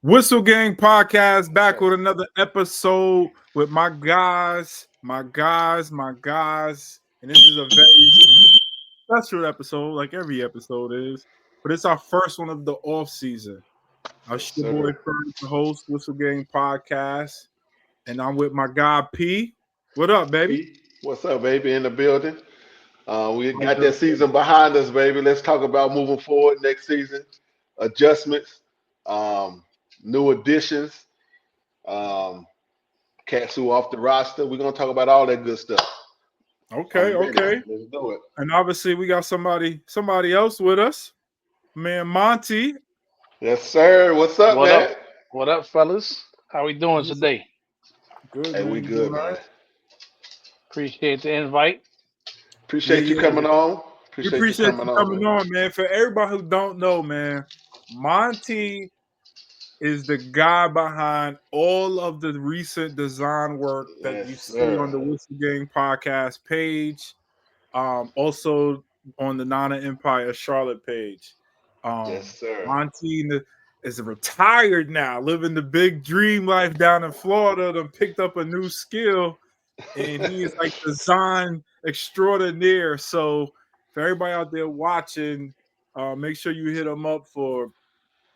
Whistle Gang Podcast back with another episode with my guys. And this is a very special episode, like every episode is. But it's our first one of the off season. Our Yes, your boy sir. Purdy, the host, Whistle Gang Podcast. And I'm with my guy P. What up, baby? Pete, what's up, baby? In the building. We got that season behind us, baby. Let's talk about moving forward next season. Adjustments, um, new additions, um, cats who off the roster. We're gonna talk about all that good stuff. Okay, I'm ready. okay. Let's do it. And obviously we got somebody else with us. Man, Monty. Yes, sir. What's up, What up? man? What up, fellas? How we doing today? Good, Hey, man. we You doing good, all man. right? Appreciate the invite. Yeah, Appreciate you yeah. coming on. We Appreciate you appreciate coming you on, coming man. on, man. For everybody who don't know, man, Monty is the guy behind all of the recent design work that Yes, you see on sir. the Whistle Gang podcast page. Also on the Nana Empire Charlotte page. Yes, sir. Monty is retired now, living the big dream life down in Florida. Then picked up a new skill, and he is like design extraordinaire. So for everybody out there watching, make sure you hit him up for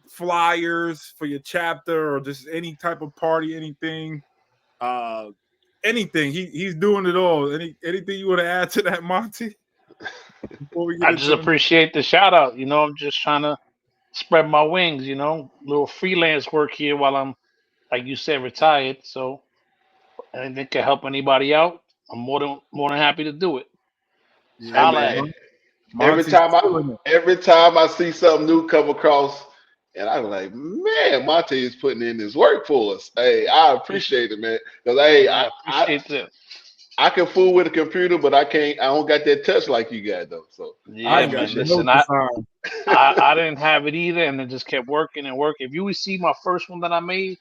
flyers for your chapter or just any type of party, anything. Uh, Anything. He's doing it all. Anything you want to add to that, Monty? Before we get I just into the appreciate the shout out. I'm just trying to spread my wings. Little freelance work here while I'm, like you said, retired. So anything can help anybody out. I'm more than happy to do it. So Hey, yeah, holla at man. me. Every Monty's time I killing it. every time I see something new come across, and I'm like, man, Monte is putting in his work for us. Hey, I Appreciate, appreciate it, man. Because hey, yeah, appreciate that. I can fool with a computer, but I can't. I don't got that touch like you got though. So I I Yeah, ain't got man. appreciate no Listen, design. I didn't have it either, and it just kept working and working. If you would see my first one that I made,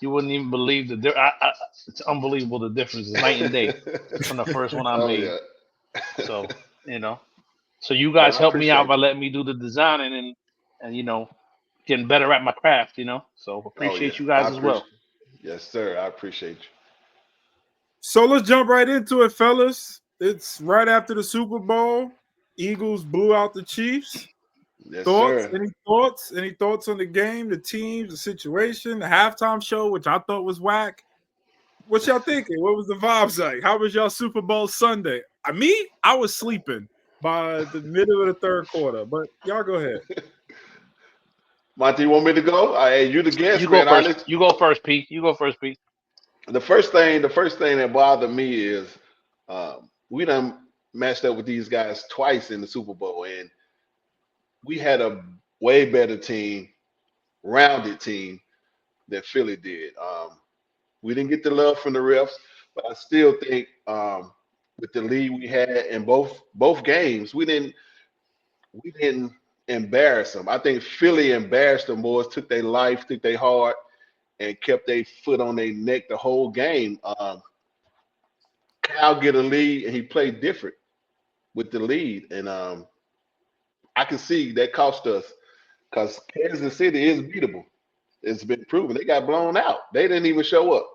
you wouldn't even believe it's unbelievable the difference. It's night and day from the first one I oh made. yeah. So you know, so you Well, guys I helped me out appreciate by letting me do the designing and getting better at my craft. So you. Oh yeah, appreciate you I guys as appreciate. well. Yes, sir. I appreciate So let's jump right into it, fellas. It's right after the Super Bowl. Eagles blew out the Chiefs. you. Yes, Thoughts? sir. Any thoughts? Any thoughts on the game, the teams, the situation, the halftime show, which I thought was whack? What y'all thinking? What was the vibes like? How was y'all Super Bowl Sunday? I was sleeping by the middle of the third quarter, but y'all go ahead. Monte, you want me to go? Hey, you the You guest, go man. I first. let You go first, Pete. You go first, Pete. the first thing that bothered me is we done matched up with these guys twice in the Super Bowl, and we had a way better team, rounded team than Philly did. We didn't get the love from the refs, but I still think with the lead we had in both games, we didn't embarrass them. I think Philly embarrassed them boys, took their life, took their heart, and kept their foot on their neck the whole game. Kyle get a lead and he played different with the lead, and I can see that cost us because Kansas City is beatable. It's been proven. They got blown out. They didn't even show up.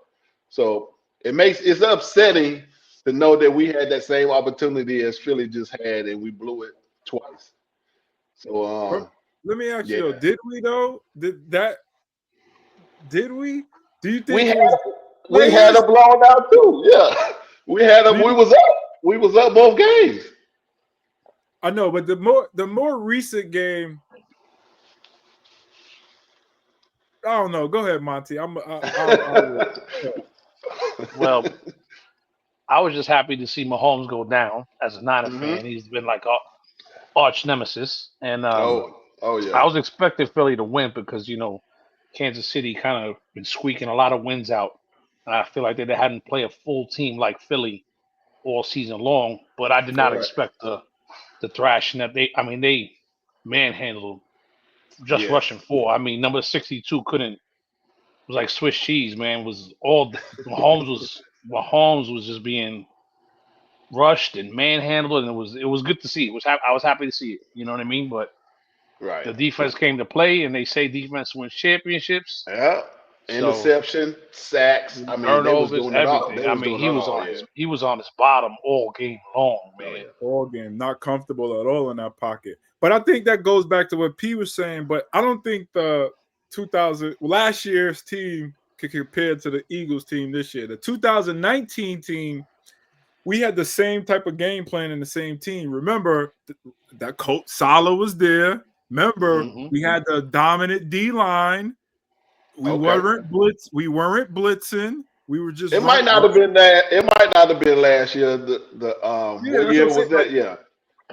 So it's upsetting to know that we had that same opportunity as Philly just had and we blew it twice. So But let me ask you yeah. though, did we though? Did we? Do you We think had it was we had players? them blown out too. Yeah. We had Do them, you, we was up. We was up both games. I know, but the more recent game, I don't know. Go ahead, Monty. Well, I was just happy to see Mahomes go down as a Niner hmm fan. He's been like a arch nemesis, and oh yeah. I was expecting Philly to win because Kansas City kind of been squeaking a lot of wins out, and I feel like they hadn't played a full team like Philly all season long. But I did not Correct. expect the thrashing that they manhandled just Yes. rushing four. I mean, number 62 couldn't was like Swiss cheese, man. Was all Mahomes was just being rushed and manhandled, and it was good to see. I was happy to see it. You know what I mean? But Right. The defense came to play, and they say defense wins championships. Yeah. So Interception, sacks. I mean, they was turnovers, doing it all. everything. They I was mean, doing it all. Yeah. he was on his bottom all game long, Oh man. yeah. All game, not comfortable at all in that pocket. But I think that goes back to what P was saying. But I don't think the 2000 last year's team could compare to the Eagles team this year. The 2019 team, we had the same type of game plan in the same team. Remember that Coach Salah was there. Remember, Mm-hmm. we had the dominant D line. We Okay. weren't blitz. We weren't blitzing. We were just It might run. not have been that. It might not have been last year. Yeah, What that's what I'm year saying. was that? Yeah,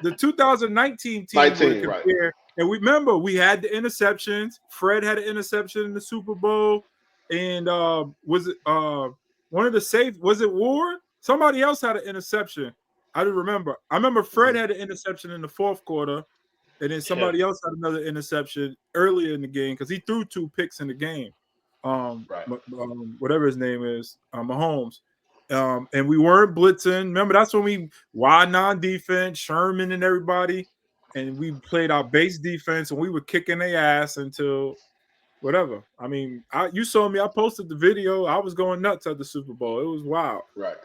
The 2019 team would have 19. Right. compared. And remember, we had the interceptions. Fred had an interception in the Super Bowl. And was it one of the safe? Was it Ward? Somebody else had an interception. I don't remember. I remember Fred had an interception in the fourth quarter. And then somebody else had another interception earlier in the game because he threw 2 picks in the game. Right. Whatever his name is, Mahomes. And we weren't blitzing. Remember, that's when we wide non-defense, Sherman and everybody, and we played our base defense, and we were kicking their ass until whatever. I mean, you saw me. I posted the video. I was going nuts at the Super Bowl. It was wild. Right.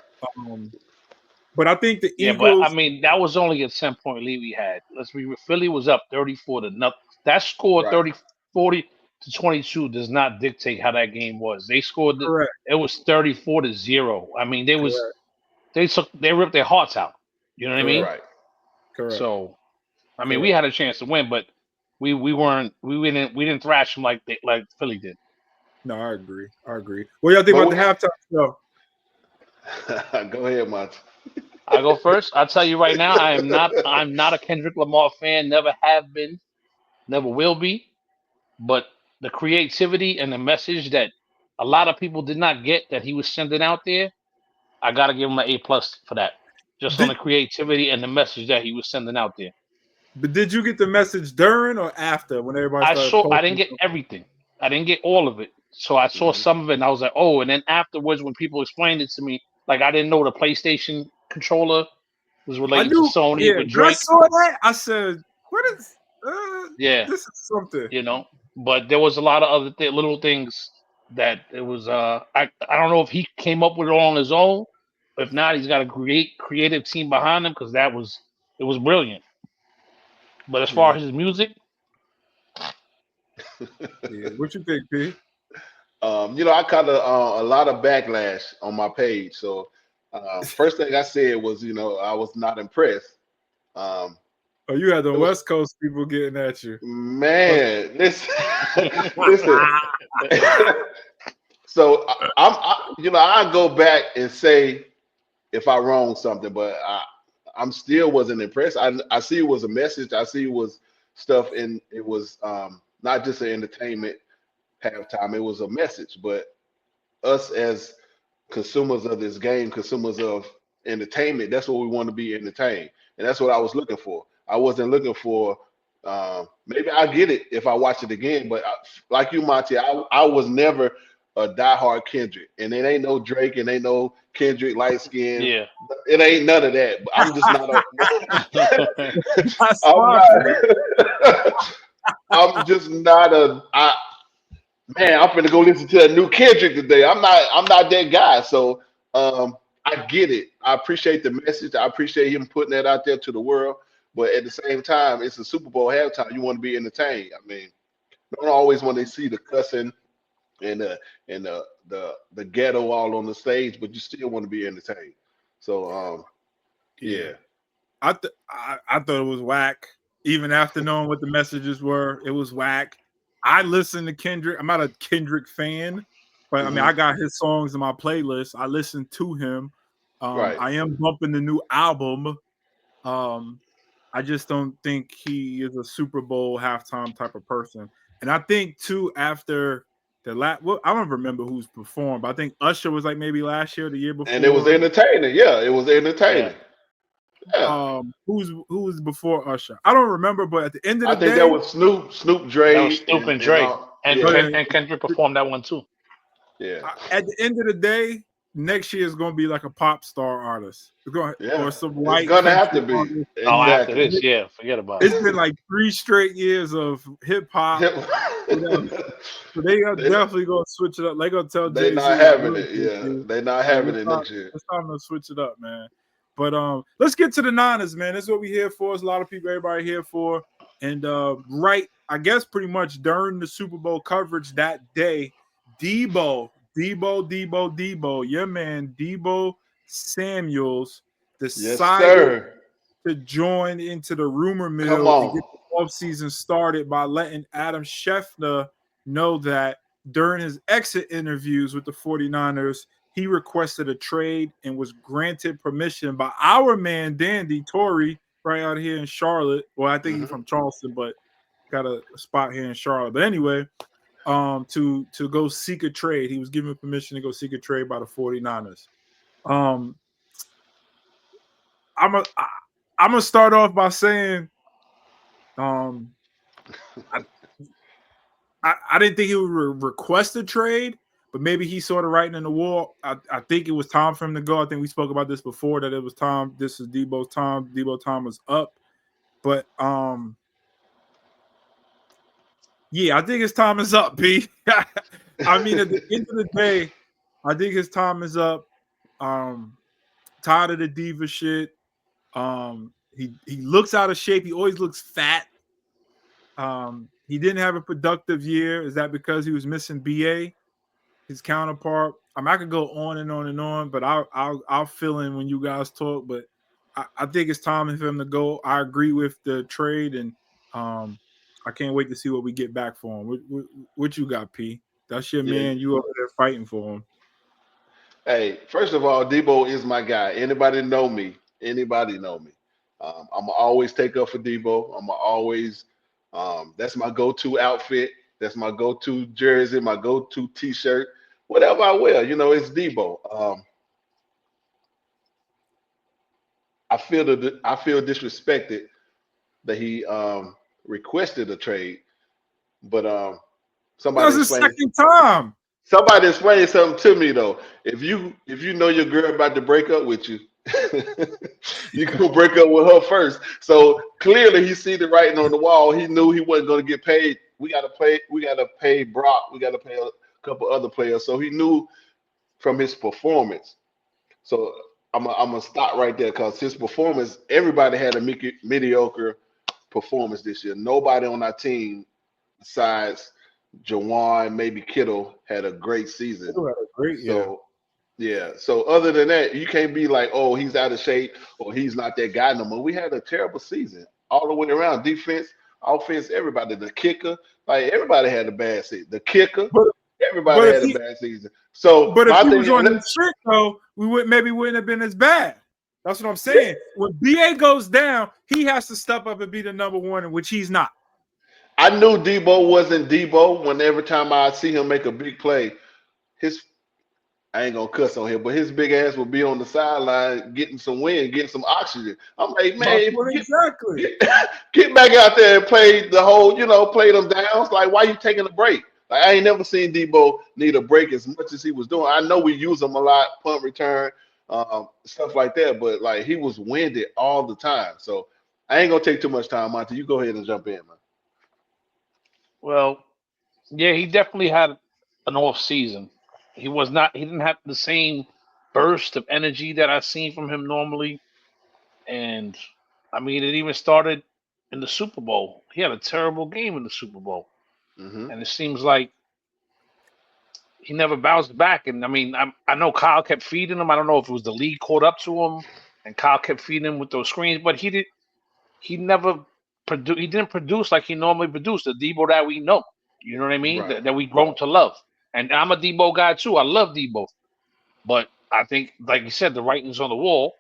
But I think the Yeah, but I Eagles. mean, that was only a 10-point lead we had. Let's be real. Philly was up 34 to nothing. That score Right. 40 to 22 does not dictate how that game was. They scored Correct. it was 34 to 0. I mean, they Correct. they ripped their hearts out. You know what I mean? Right. Correct. So, I mean, Correct. we had a chance to win, but we didn't thrash them like Philly did. No, I agree. What y'all think about the halftime show? Go ahead, Monty. I go first. I'll tell you right now, I'm not a Kendrick Lamar fan. Never have been, never will be. But the creativity and the message that a lot of people did not get that he was sending out there, I gotta give him an A+ for that. Just on the creativity and the message that he was sending out there. But did you get the message during or after when everybody started posting? I didn't get everything. I didn't get all of it. So I saw some of it and I was like, oh, and then afterwards when people explained it to me, like I didn't know the PlayStation controller was related to Sony with Drake. I saw that. I said, what is this is something. You know, but there was a lot of other little things that it was I don't know if he came up with it all on his own. If not, he's got a great creative team behind him because it was brilliant. But as far as his music, what you think, P? I caught a lot of backlash on my page. So first thing I said was, I was not impressed. Oh, you had the West Coast people getting at you. Man, listen. So I go back and say if I wrong something, but I'm still wasn't impressed. I see it was a message. I see it was stuff, and it was not just an entertainment halftime. It was a message. But us as consumers of this game, consumers of entertainment, that's what we want to be entertained, and that's what I was looking for. I wasn't looking for. Maybe I get it if I watch it again, but like you, Monty, I was never a diehard Kendrick, and it ain't no Drake, and ain't no Kendrick light skin. yeah, it ain't none of that. But I'm just not. I'm just not a. Man, I'm finna go listen to a new Kendrick today. I'm not that guy. So I get it. I appreciate the message. I appreciate him putting that out there to the world. But at the same time, it's a Super Bowl halftime. You want to be entertained. I mean, don't always want to see the cussing and the ghetto all on the stage, but you still want to be entertained. So yeah. I thought it was whack. Even after knowing what the messages were, it was whack. I listen to Kendrick. I'm not a Kendrick fan, but I mean, I got his songs in my playlist. I listen to him. Right. I am bumping the new album. I just don't think he is a Super Bowl halftime type of person. And I think too, after the I don't remember who's performed, but I think Usher was like maybe last year, or the year before, and it was entertaining. Yeah, it was entertaining. Yeah. Who was before Usher? I don't remember, but at the end of the day, I think that was Snoop, Dre, that was Snoop and Drake, and Kendrick performed that one too. Yeah. At the end of the day, next year is going to be like a pop star artist. It's going Yeah, or some it's white gonna have country to be artist. Oh, after exactly. this, yeah, forget about It's it. been like 3 straight years of hip hop. So they are they definitely going to switch it up. They going to tell they not Jay-Z like, having look, it. Yeah, Jay-Z, they not like having it next year. it's time to switch it up, man. But let's get to the Niners, man. That's what we here for. It's a lot of people, everybody here for. And right, I guess pretty much during the Super Bowl coverage that day, Deebo, your man Deebo Samuels Yes, decided sir. to join into the rumor Come mill and on. get the offseason started by letting Adam Schefter know that during his exit interviews with the 49ers, he requested a trade and was granted permission by our man Dandy Torrey right out here in Charlotte. Well, I think he's from Charleston, but got a spot here in Charlotte. But anyway, to go seek a trade. He was given permission to go seek a trade by the 49ers. I'm gonna start off by saying I, I didn't think he would request a trade, but maybe he saw the writing on the wall. I think it was time for him to go. I think we spoke about this before that it was time. This is Deebo's time. Deebo time was up, but yeah, I think his time is up, B. I mean, at the end of the day, I think his time is up. Tired of the diva shit. He looks out of shape. He always looks fat. He didn't have a productive year. Is that because he was missing BA, his counterpart? I mean, I could go on and on and on, but I'll fill in when you guys talk. But I think it's time for him to go. I agree with the trade, and I can't wait to see what we get back for him. What you got, P? That's your Yeah. man. You over there fighting for him. Hey, first of all, Debo is my guy. Anybody know me? Anybody know me? I'm always take up for Debo. I'm always that's my go-to outfit. That's my go-to jersey, my go-to T-shirt, whatever I wear. It's Debo. I feel disrespected that he requested a trade, but That's somebody his explained. second time. Somebody explain something to me though. If you know your girl about to break up with you, you go break up with her first. So clearly he see the writing on the wall. He knew he wasn't going to get paid. We got to pay. We got to pay Brock. We got to pay a couple other players. So he knew from his performance. So I'm gonna stop right there because his performance. Everybody had a mediocre performance this year. Nobody on our team besides Jawan, maybe Kittle, had a great season. Had a great year. So yeah. So other than that, you can't be like, oh, he's out of shape or he's not that guy no more. We had a terrible season all the way around. Defense, offense, everybody. The kicker, like everybody had a bad season. The kicker, everybody But if had a he bad season. So But if my he thing was on is, his shit, though, we wouldn't have been as bad. That's what I'm saying. When BA goes down, he has to step up and be the number one, in which he's not. I knew Debo wasn't Debo when every time I see him make a big play, his I ain't gonna cuss on here, but his big ass would be on the sideline getting some wind, getting some oxygen. I'm like, My man, point exactly. get back out there and play the whole, play them downs. Like, why you taking a break? Like, I ain't never seen Debo need a break as much as he was doing. I know we use him a lot, punt return, stuff like that, but like he was winded all the time. So I ain't gonna take too much time, Monty. You go ahead and jump in, man. Well, yeah, he definitely had an off season. He was not. He didn't have the same burst of energy that I've seen from him normally. And I mean, it even started in the Super Bowl. He had a terrible game in the Super Bowl, Mm-hmm. and it seems like he never bounced back. And I mean, I know Kyle kept feeding him. I don't know if it was the league caught up to him, and Kyle kept feeding him with those screens, but he did. He never produced. He didn't produce like he normally produced. The Debo that we know. You know what I mean? Right. That we grown to love. And I'm a Debo guy too. I love Debo, but I think, like you said, the writing's on the wall.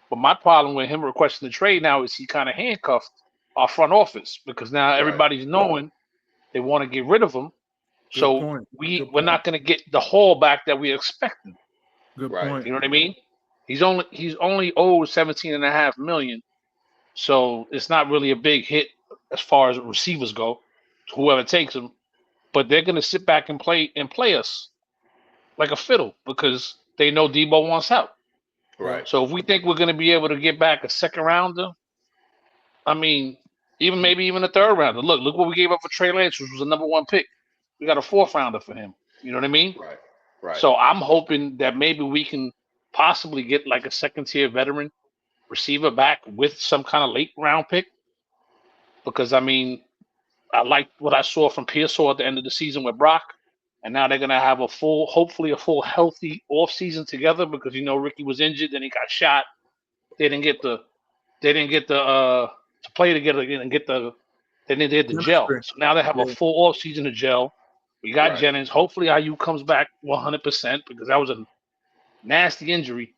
But my problem with him requesting the trade now is he kind of handcuffed our front office because now Right. everybody's knowing they want to get rid of him. Good So point. we're not going to get the haul back that we're expecting. Good Right. point. You know what I mean? He's only owed 17.5 million, so it's not really a big hit as far as receivers go. Whoever takes him, but they're going to sit back and play us like a fiddle because they know Deebo wants out. Right. So if we think we're going to be able to get back a second rounder, I mean, maybe even a third rounder. Look what we gave up for Trey Lance, which was the number 1 pick. We got a 4th rounder for him. You know what I mean? Right. Right. So I'm hoping that maybe we can possibly get like a second-tier veteran receiver back with some kind of late round pick. Because I mean, I liked what I saw from Pearsall at the end of the season with Brock, and now they're gonna have hopefully a full healthy offseason together because Ricky was injured, then he got shot. They didn't get the to play together again and they didn't get the gel. So now they have a full offseason to gel. We got Jennings. Hopefully IU comes back 100% because that was a nasty injury.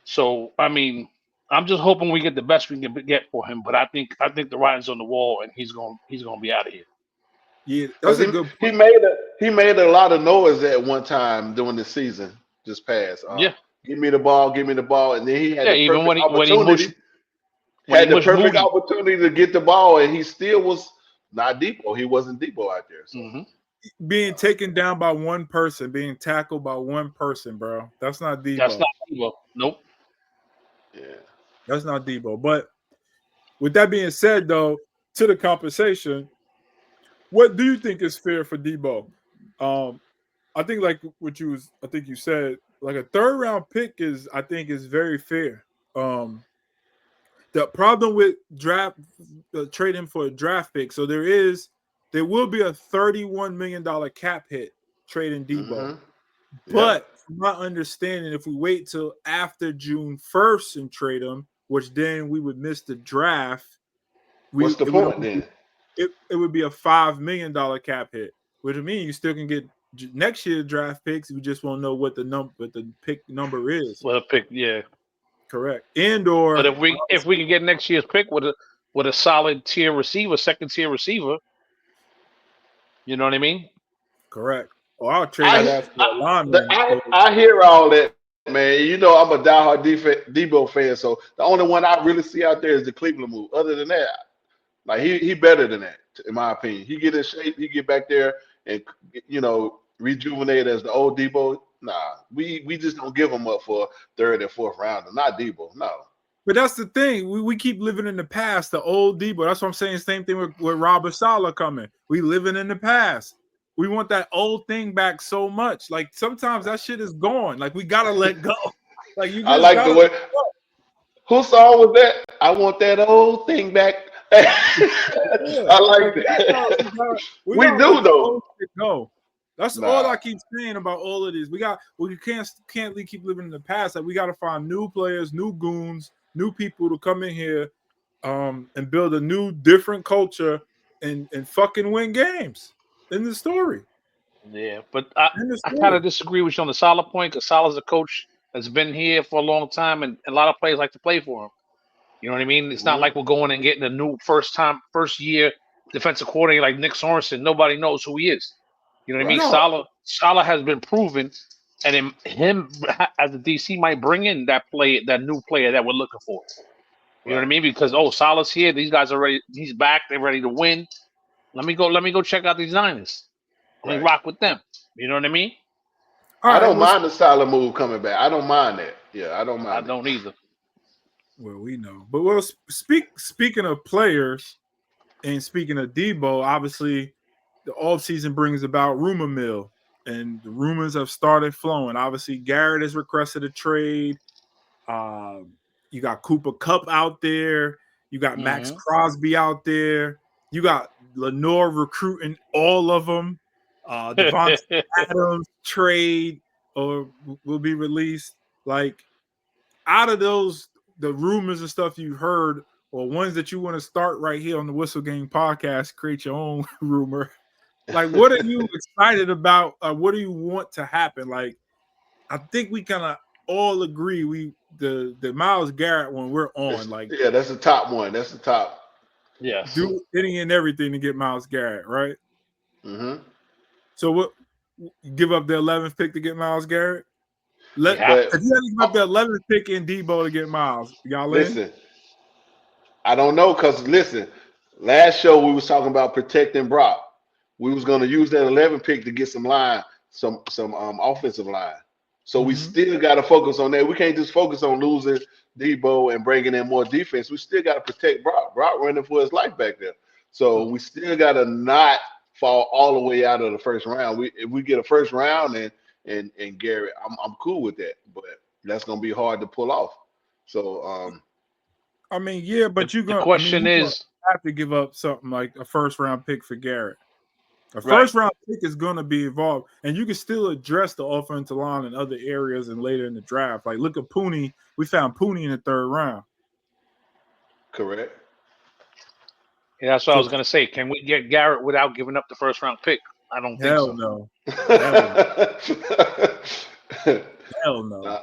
So I mean, I'm just hoping we get the best we can get for him. But I think the writing's on the wall, and he's gonna be out of here. Yeah, that's a good point. He made a lot of noise at one time during the season just passed. Give me the ball, and then he had the even perfect opportunity. Opportunity to get the ball, and he still was not Deebo. He wasn't Deebo out there. So. Being taken down by one person, being tackled by one person, bro. That's not Deebo. That's not Deebo. Nope. Yeah. That's not Deebo. But with that being said, though, to the compensation, what do you think is fair for Deebo? I think like what you said, like a 3rd round pick is very fair. The problem with trading for a draft pick, so there will be a $31 million cap hit trading Deebo. Mm-hmm. But from my understanding, if we wait till after June 1st and trade him, which then we would miss the draft. What's the point then? It would be a $5 million cap hit, which means you still can get next year's draft picks. We just won't know what the pick number is. Well, pick, yeah. Correct. But if we can get next year's pick with a solid tier receiver, second tier receiver, you know what I mean? Correct. Or I'll trade that for a lineman. I hear all that, man. I'm a diehard Deebo fan, so the only one I really see out there is the Cleveland move. Other than that, like he better than that, in my opinion. He get in shape, he get back there and rejuvenate as the old Deebo. Nah, we just don't give him up for 3rd and 4th rounder. Not Deebo, no. But that's the thing. We keep living in the past, the old Deebo. That's what I'm saying. Same thing with Robert Saleh coming. We living in the past. We want that old thing back so much. Like sometimes that shit is gone. Like we gotta let go. Like you. I like the way. Whose song was that? I want that old thing back. I like that. We do though. No. That's all I keep saying about all of this. We can't keep living in the past. Like we got to find new players, new goons, new people to come in here, and build a new, different culture and fucking win games. In the story. Yeah, but I kind of disagree with you on the Saleh point because Saleh's a coach that's been here for a long time, and a lot of players like to play for him. You know what I mean? It's not like we're going and getting a new first year defensive coordinator like Nick Sorensen. Nobody knows who he is. You know what I mean? Saleh has been proven, and him as a DC might bring in that new player that we're looking for. You know what I mean? Because Saleh's here, these guys are ready. He's back. They're ready to win. Let me go check out these Niners. Let me rock with them. You know what I mean? I don't mind the Saleh move coming back. I don't mind that. Yeah, I don't mind. I don't either. Well, we know. But speaking of players and speaking of Deebo, obviously the offseason brings about rumor mill. And the rumors have started flowing. Obviously, Garrett has requested a trade. You got Cooper Kupp out there. You got Max Crosby out there. You got Lenore recruiting all of them. Devontae Adams trade or will be released. Like out of those, the rumors and stuff you've heard, or ones that you want to start right here on the Whistle Game podcast, create your own rumor. Like, what are you excited about? What do you want to happen? Like, I think we kind of all agree the Myles Garrett one we're on. Like, yeah, that's the top one. That's the top. Yes. Do anything and everything to get Myles Garrett, right? Mm-hmm. So what? Give up the 11th pick to get Myles Garrett? If you had to give up the 11th pick in Deebo to get Myles, y'all listen. I don't know because last show we was talking about protecting Brock. We was going to use that 11th pick to get some offensive line. So we still got to focus on that. We can't just focus on losing Deebo and bringing in more defense. We still got to protect Brock. Brock running for his life back there. So we still got to not fall all the way out of the first round. If we get a first round and Garrett, I'm cool with that. But that's gonna be hard to pull off. So I mean, yeah, but The question you is, have to give up something like a first round pick for Garrett. A Right. first round pick is going to be involved, and you can still address the offensive line in other areas and later in the draft. Like, look at Pooney. We found Pooney in the third round. correct. yeah, that's what I So was gonna say. Can we get Garrett without giving up the first round pick? I don't think hell so. no, hell no. Nah,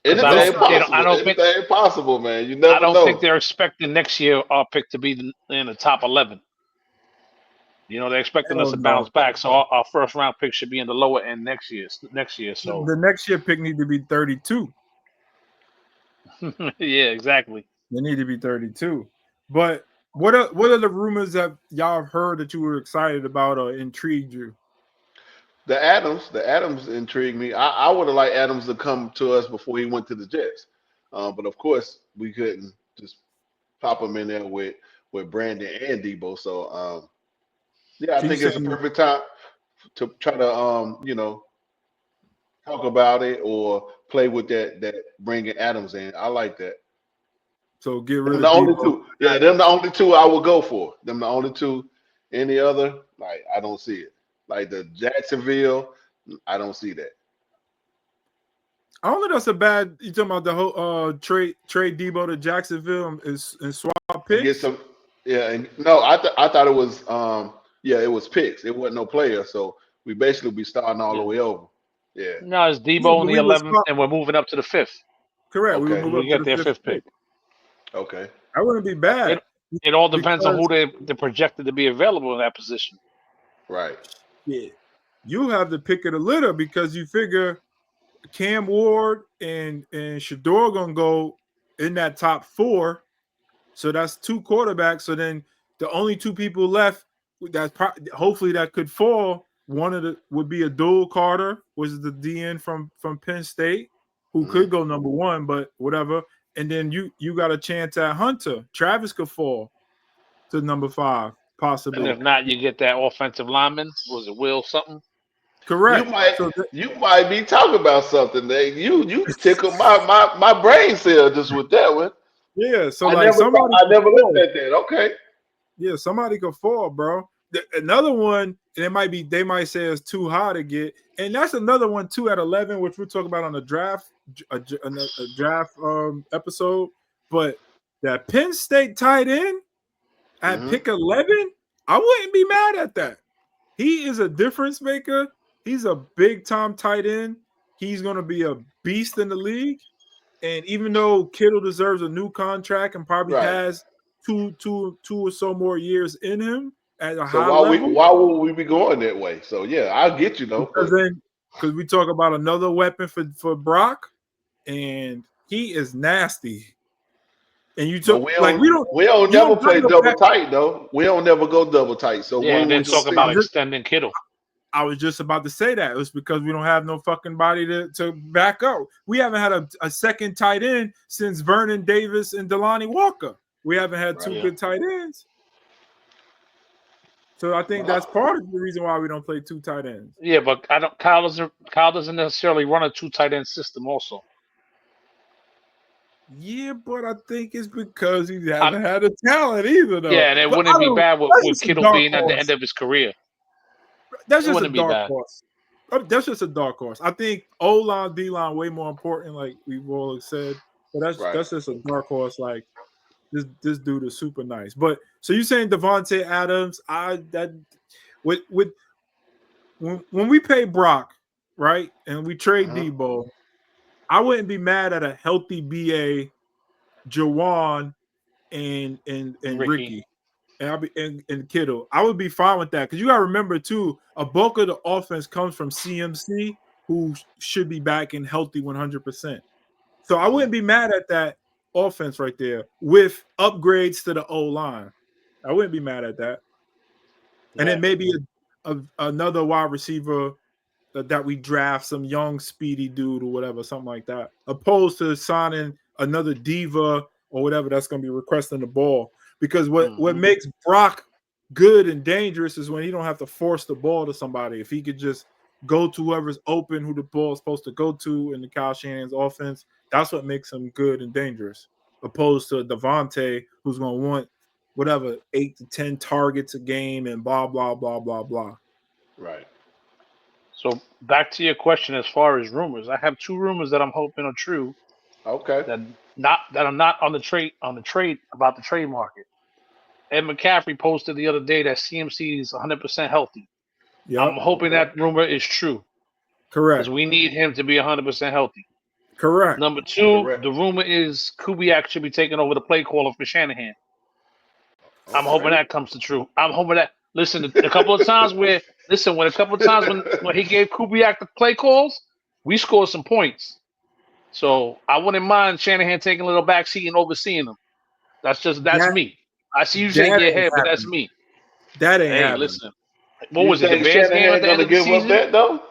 Because I anything don't, they don't, possible. I don't think, Anything possible, man. You I never don't know. think they're expecting next year our pick to be in the top 11. You know, they're expecting us Hell to no. bounce back, so our first round pick should be in the lower end next year. So The next year pick need to be 32. yeah, exactly. They need to be 32. But what are the rumors that y'all have heard that you were excited about or intrigued you? The Adams intrigued me. I would have liked Adams to come to us before he went to the Jets, but of course we couldn't just pop him in there with Brandon and Deebo. So yeah, I So you think it's a saying perfect time to try to talk about it or play with that bringing Adams in. I like that. so get rid Them of the only Deebo? two. Yeah, them the only two I would go for. Them the only two. Any other, like I don't see it. Like the Jacksonville, I don't see that. I don't think that's a bad. You talking about the whole trade Deebo to Jacksonville and swap And get picks? some. Yeah, and no, I thought it was it was picks. It wasn't no player. So we basically be starting all the Yeah. way over. Yeah. No, it's Yeah, Deebo but in the we would 11th, swap. and we're moving up to the 5th. Correct. We would Okay. move We up to get the their fifth 5th pick. pick. Okay. That wouldn't be bad It all depends on because who they're projected to be available in that position. Right. yeah, you have the pick of the litter because you figure Cam Ward and Shador gonna go in that top 4. So that's 2 quarterbacks. So then the only 2 people left that hopefully that could fall. One of the would be a dual Carter, which is the DN from Penn State, who could go number 1, but whatever. And then you got a chance at Hunter. Travis could fall to number 5, And possibly. if not, you get that offensive lineman. Was it Will something? You Correct. might So you might be talking about something. You tickle my brain cell just with that one. yeah, so I like never somebody I could never looked fall. at that. Okay. Yeah, somebody could fall, bro. Another one, and they might say it's too high to get, and that's another one too at 11, which we'll talk about on the draft, a draft episode. But that Penn State tight end at pick 11, I wouldn't be mad at that. He is a difference maker. He's a big time tight end. He's going to be a beast in the league. And even though Kittle deserves a new contract and probably Right. has two or so more years in him at a So high level, why would we be going that way? So yeah, I'll get you though. because we talk about another weapon for Brock, and he is nasty. And you But took like we don't you never don't got play no double back. tight though. We don't never go double tight. So Yeah, when and we then gonna talk see about it? extending Kittle. I was just about to say that. It was because we don't have no fucking body to back up. We haven't had a second tight end since Vernon Davis and Delanie Walker. We haven't had 2 Right. good tight ends. So I think that's Well, part of the reason why we don't play 2 tight ends. Yeah, but Kyle doesn't necessarily run a 2 tight end system. Also, Yeah, but I think it's because he hasn't had the talent either, though. yeah, and it But wouldn't be bad that's with just a Kittle dark being at the end horse. of his career. That's It just a wouldn't be dark bad. horse. That's just a dark horse. I think O-line, D-line way more important, like we've all said. But right. that's just a dark horse. Like this dude is super nice. But so you saying Devontae Adams? When we pay Brock, right, and we trade Deebo, I wouldn't be mad at a healthy BA, Jawan, and Ricky. And I'll be and Kittle. I would be fine with that because you gotta remember too, a bulk of the offense comes from CMC, who should be back and healthy 100%. So I wouldn't be mad at that offense right there with upgrades to the O line. I wouldn't be mad at that. And then maybe another wide receiver that we draft some young speedy dude or whatever, something like that, opposed to signing another diva or whatever that's going to be requesting the ball. Because what makes Brock good and dangerous is when he don't have to force the ball to somebody. If he could just go to whoever's open, who the ball is supposed to go to in the Kyle Shanahan's offense, that's what makes him good and dangerous, opposed to Devontae, who's going to want whatever 8 to 10 targets a game and blah blah blah blah blah. Right. So back to your question as far as rumors, I have 2 rumors that I'm hoping are true. Okay. That are not on the trade about the trade market. Ed McCaffrey posted the other day that CMC is 100% healthy. Yeah, I'm hoping that rumor is true because correct. we need him to be 100% healthy. Correct. Number 2, Correct. the rumor is Kubiak should be taking over the play caller for Shanahan. I'm hoping Okay. that comes to true. I'm hoping that. Listen, a couple of times when he gave Kubiak the play calls, we scored some points. So I wouldn't mind Shanahan taking a little backseat and overseeing them. That's That me. I see you shaking that your ain't head, but that's happening. me. That ain't Hey, happening. listen. What You was it? The think Bears game at Shanahan the end gonna of the give up season? that though?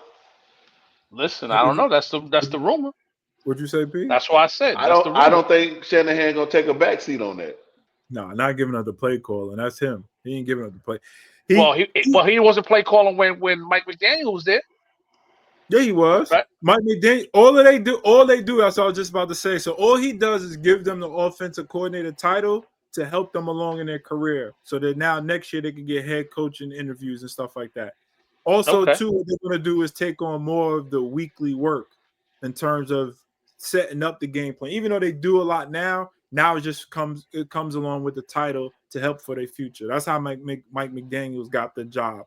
Listen, I don't know. That's the rumor. What'd you say, P? That's why I said I that's don't. the I rumor. don't think Shanahan gonna take a backseat on that. No, not giving up the play call, and that's him. He ain't giving up the play. Well, he wasn't play calling when Mike McDaniel was there. Yeah, he was. Right? Mike McDaniel. All they do. That's what I was just about to say. So all he does is give them the offensive coordinator title to help them along in their career, so that now next year they can get head coaching interviews and stuff like that. Also, Okay. too, what they're going to do is take on more of the weekly work in terms of setting up the game plan. Even though they do a lot now it comes along with the title to help for their future. That's how Mike McDaniel's got the job.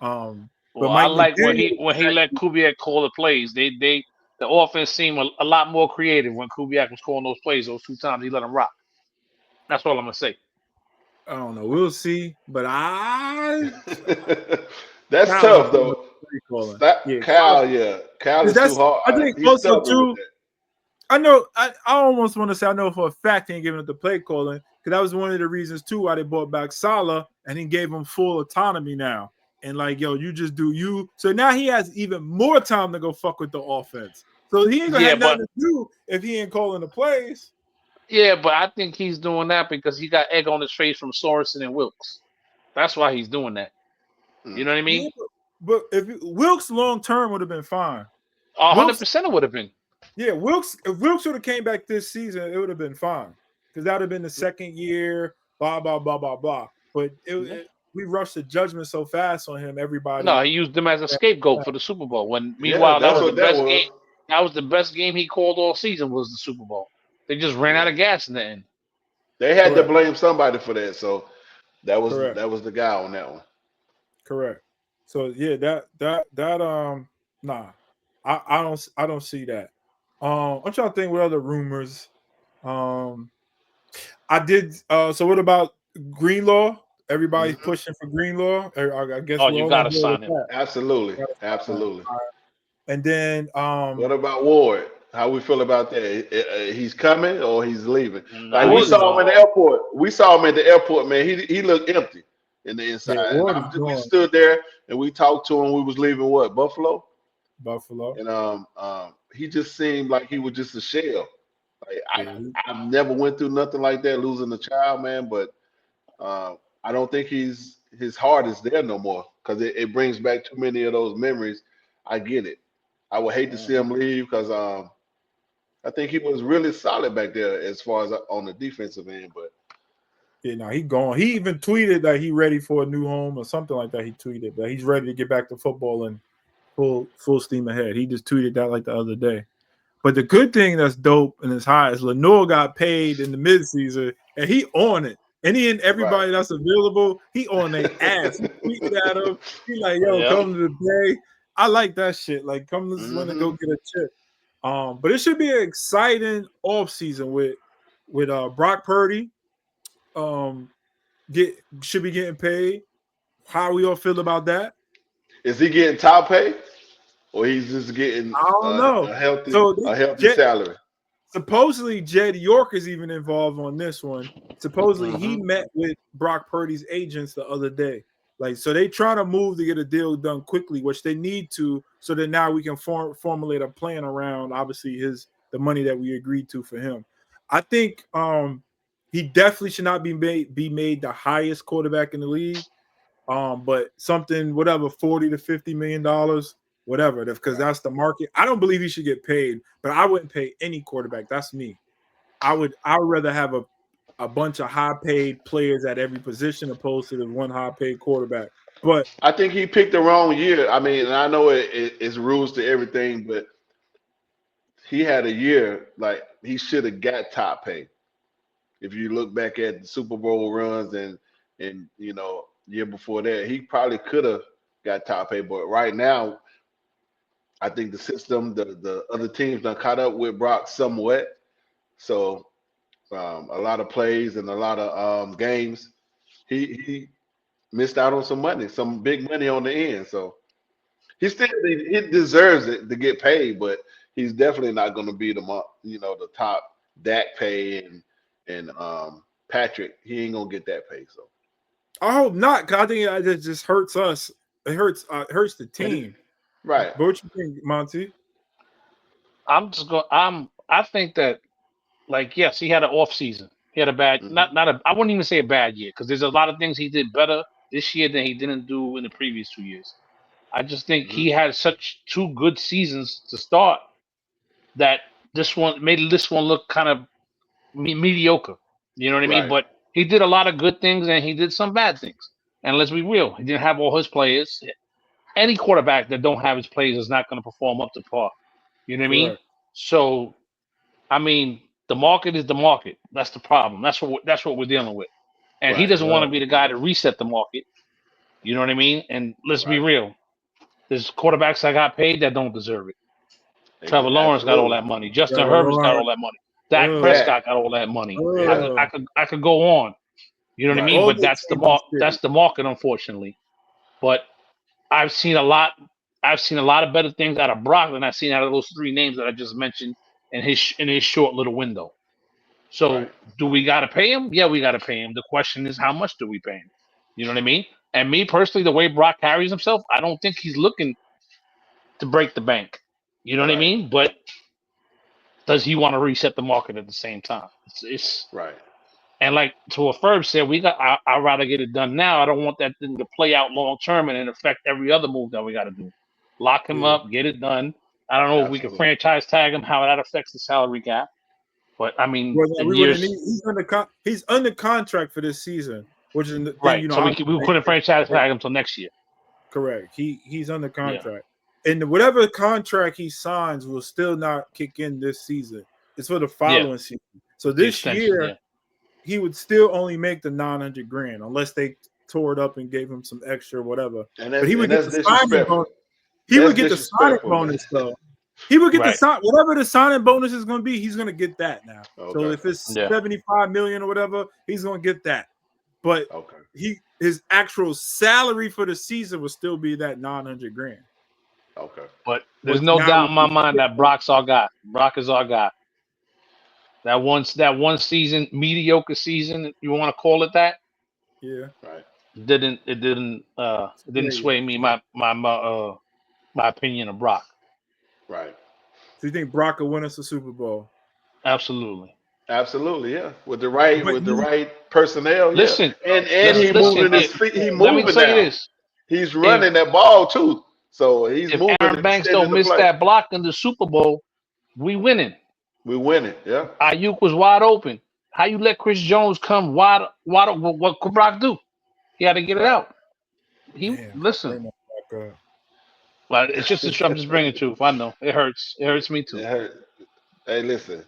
But Well, I Mike like when McDaniel he let Kubiak call the plays. The offense seemed a lot more creative when Kubiak was calling those plays. Those 2 times he let them rock. That's all I'm gonna say. I don't know. We'll see. But That's Kyle ain't tough giving up though. the play calling. Yeah, Kyle, yeah, Kyle is too that's I hard. think He's also stubborn with too. that. I know. I almost want to say I know for a fact he ain't giving up the play calling because that was one of the reasons too why they brought back Salah and he gave him full autonomy now. And like, yo, you just do you. So now he has even more time to go fuck with the offense. So he ain't gonna Yeah, have nothing but to do if he ain't calling the plays. I think he's doing that because he got egg on his face from Sorensen and Wilkes. That's why he's doing that. You know what I mean? Yeah, but if Wilkes long term would have been fine. 100% it would have been. Yeah, if Wilkes would have came back this season, it would have been fine because that would have been the second year. Blah blah blah blah blah. But we rushed the judgment so fast on him. No, Everybody. he used them as a scapegoat for the Super Bowl. When Yeah, meanwhile that that's was the what that best was. game. That was the best game he called all season was the Super Bowl. They just ran out Yeah, of gas in the end. they had to Correct. blame somebody for that. So Correct. that was the guy on that one. Correct. So yeah, nah, I don't see that. I'm trying to think what other rumors. I did. So what about Greenlaw? Everybody's Mhm. pushing for Greenlaw. I guess Oh, we're you all on gotta board with sign him. that. Absolutely, Gotta sign him. absolutely. All right. And then What about Ward? How we feel about that? He's coming or he's leaving? Like Nah, we Ward he's is saw him in gone. the airport. We saw him at the airport, man. He looked empty in the inside. yeah, And Ward is we going stood there and we talked to him. We was leaving what Buffalo, Buffalo. and he just seemed like he was just a shell. Like Yeah, I've never went through nothing like that, losing a child, man. But I don't think his heart is there no more because it brings back too many of those memories. I get it. I would hate to see him leave because I think he was really solid back there as far as on the defensive end. But no, he gone. He even tweeted that he ready for a new home or something like that. He tweeted that he's ready to get back to football and full steam ahead. He just tweeted that like the other day. But the good thing that's dope and is high is Lenore got paid in the midseason and he on it. Any and right. everybody that's available, he on their ass. He tweeted at him. He like, yo, Yep. come to the bay. I like that shit. Like, come this is when to go get a chip. But it should be an exciting offseason with Brock Purdy. Should be getting paid. How we all feel about that? Is he getting top pay or he's just getting I don't know. a healthy So salary? supposedly Jed York is even involved on this one. Supposedly he Mm-hmm. met with Brock Purdy's agents the other day. Like, so they trying to move to get a deal done quickly, which they need to, so that now we can formulate a plan around obviously the money that we agreed to for him. I think he definitely should not be made the highest quarterback in the league. But something, whatever, $40 to $50 million, whatever, because that's the market. I don't believe he should get paid, but I wouldn't pay any quarterback. That's me. I would rather have a bunch of high paid players at every position opposed to the one high paid quarterback. But I think he picked the wrong year. I mean, and I know it's rules to everything, but he had a year like he should have got top pay. If you look back at the Super Bowl runs and year before that, he probably could have got top pay. But right now, I think the system, the other teams done caught up with Brock somewhat. So a lot of plays and a lot of games, he missed out on some money, some big money on the end. So he deserves it to get paid, but he's definitely not going to be the top Dak pay and Patrick. He ain't gonna get that pay. So I hope not, because I think it just hurts us. It hurts the team. Right. But what you think, Monty? I think that, like, yes, he had an off season. He had a bad, I wouldn't even say a bad year, because there's a lot of things he did better this year than he didn't do in the previous 2 years. I just think he had such 2 good seasons to start that this one made this one look kind of mediocre. You know what I mean? Right. But he did a lot of good things and he did some bad things. And let's be real, he didn't have all his players. Any quarterback that don't have his players is not going to perform up to par. You know what I mean? So, I mean, the market is the market. That's the problem. That's what we're dealing with. And he doesn't want to be the guy to reset the market. You know what I mean? And let's be real. There's quarterbacks that got paid that don't deserve it. Trevor Lawrence got all that money. Justin Herbert's got all that money. Dak Prescott got all that money. I could go on. You know what I mean? But that's the market, unfortunately. But I've seen a lot of better things out of Brock than I've seen out of those 3 names that I just mentioned in his short little window. So do we got to pay him? Yeah, we got to pay him. The question is, how much do we pay him? You know what I mean? And me personally, the way Brock carries himself, I don't think he's looking to break the bank. You know what I mean? But does he want to reset the market at the same time? It's right. And like to a Ferb said, I'd rather get it done now. I don't want that thing to play out long term and affect every other move that we got to do. Lock him up, get it done. I don't know if we can franchise tag him, how that affects the salary cap. But I mean, he's under contract for this season, which is right. So we couldn't franchise tag him till next year. Correct. He's under contract, and whatever contract he signs will still not kick in this season. It's for the following season. So this year, he would still only make the $900,000 unless they tore it up and gave him some extra whatever. But he would get the signing bonus. He would get the signing bonus though. He would get the whatever the signing bonus is going to be. He's going to get that now. So if it's $75 million or whatever, he's going to get that. But his actual salary for the season will still be that $900,000. Okay. But there's no doubt in my mind that Brock's our guy. Brock is our guy. That one season, mediocre season, you want to call it that? Yeah. Right. It didn't sway me my opinion of Brock. Right. So you think Brock will win us a Super Bowl? Absolutely. Absolutely, yeah. With the right personnel, listen, and he moving his feet. He moving. Let me say this. He's running that ball too. So he's if moving. Aaron Banks don't miss that block in the Super Bowl, we winning. We winning, yeah. Ayuk was wide open. How you let Chris Jones come wide open? What could Brock do? He had to get it out. Listen. But it's just I'm just bringing truth. I know it hurts. It hurts me too. Hey, listen.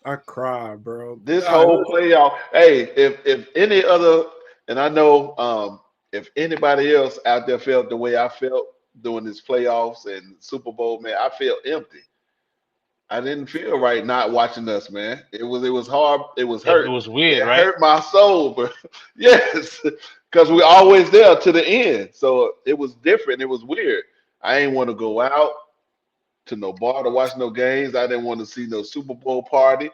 I cry, bro. This whole playoff. Hey, if any other, and I know if anybody else out there felt the way I felt during this playoffs and Super Bowl, man, I felt empty. I didn't feel right not watching us, man. It was hard. It was hurt. It was weird, right? It hurt my soul, but yes, because we're always there to the end. So it was different. It was weird. I ain't want to go out to no bar to watch no games. I didn't want to see no Super Bowl party.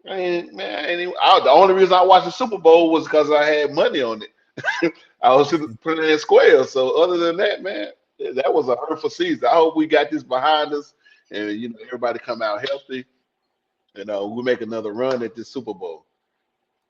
The only reason I watched the Super Bowl was because I had money on it. I was putting in square. So other than that, man, that was a hurtful season. I hope we got this behind us, and everybody come out healthy. We make another run at this Super Bowl.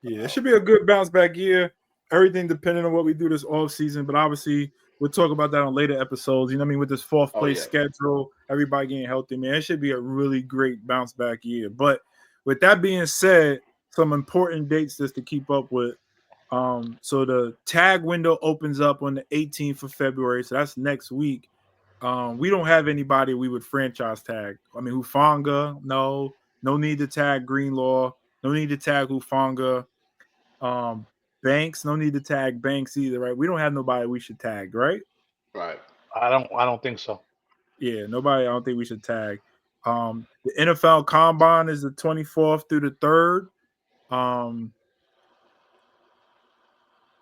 Yeah, it should be a good bounce back year. Everything depending on what we do this off season, but obviously we'll talk about that on later episodes. You know what I mean? With this fourth place Yeah. schedule, everybody getting healthy, man. It should be a really great bounce back year. But with that being said, some important dates just to keep up with. So the tag window opens up on the 18th of February, so that's next week. We don't have anybody we would franchise tag. I mean, Hufanga, no need to tag Greenlaw, no need to tag Hufanga. Banks, no need to tag Banks either, right? We don't have nobody we should tag, right? Right. I don't think so. Yeah, nobody. I don't think we should tag. The NFL Combine is the 24th through the 3rd.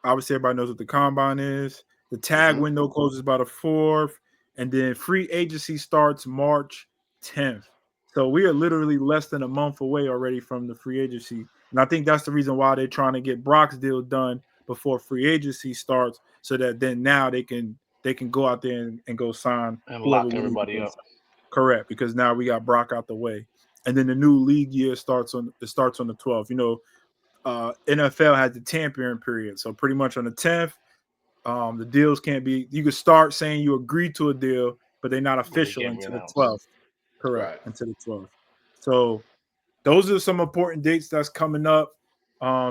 Obviously, everybody knows what the Combine is. The tag window closes by the 4th, and then free agency starts March 10th. So we are literally less than a month away already from the free agency. And I think that's the reason why they're trying to get Brock's deal done before free agency starts, so that then now they can go out there and go sign And whoever lock we need to everybody go up. sign. Correct, because now we got Brock out the way. And then the new league year starts on the 12th. NFL has the tampering period. So pretty much on the 10th, the deals can't be, you can start saying you agree to a deal, but they're not official until the 12th. Correct. Right. Until the 12th. So those are some important dates that's coming up.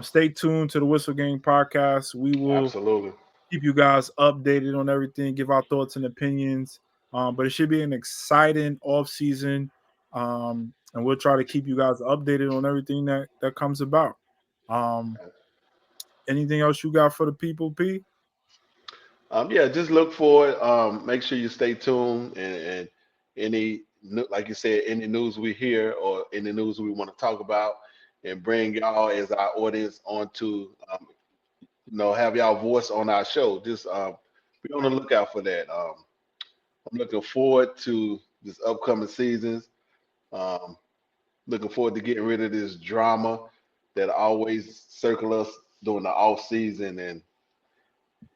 Stay tuned to the Whistle Gang podcast. We will Absolutely keep you guys updated on everything, give our thoughts and opinions. But it should be an exciting off season. And we'll try to keep you guys updated on everything that comes about. Anything else you got for the people, P? Just look for it. Make sure you stay tuned, and any, like you said, any news we hear or any news we want to talk about, and bring y'all as our audience onto, have y'all voice on our show. Just be on the lookout for that. I'm looking forward to this upcoming seasons. Looking forward to getting rid of this drama that always circle us during the off season, and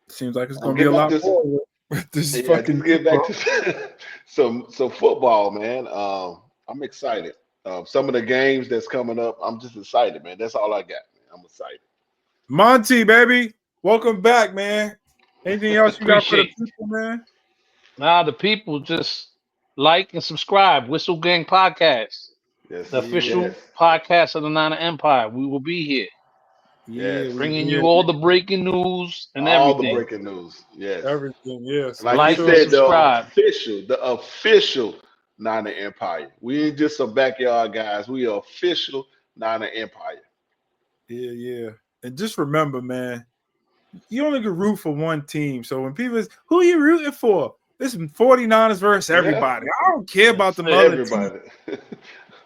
seems like it's going to be a lot more with this fucking. Just get back to some football, man. I'm excited. Some of the games that's coming up, I'm just excited, man. That's all I got, man. I'm excited. Monty, baby, welcome back, man. Anything else you got for the people, man? Nah, the people just like and subscribe. Whistle Gang Podcast. Yes, the official podcast of the Niner Empire. We will be here. Yeah, bringing you all the breaking news and all everything. the breaking news. Yes, everything. Yes, like you said, the official Niner Empire. We ain't just some backyard guys. We are official Niner Empire. Yeah. And just remember, man, you only can root for one team. So when people who are you rooting for? This is 49ers versus everybody. I don't care about the other team.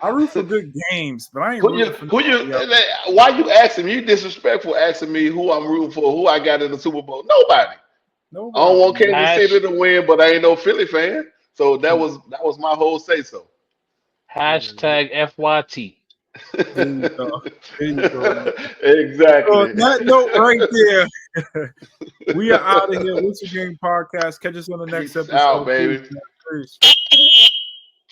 I root for good games, but I ain't rooting for why you asking me? You disrespectful asking me who I'm rooting for, who I got in the Super Bowl. Nobody. I don't want Kansas City to win, but I ain't no Philly fan. So that was my whole say so. Hashtag FYT. There you go. Exactly. So on that note right there, we are out of here. Whistle Gang Podcast. Catch us on the next episode. Out, baby. Peace.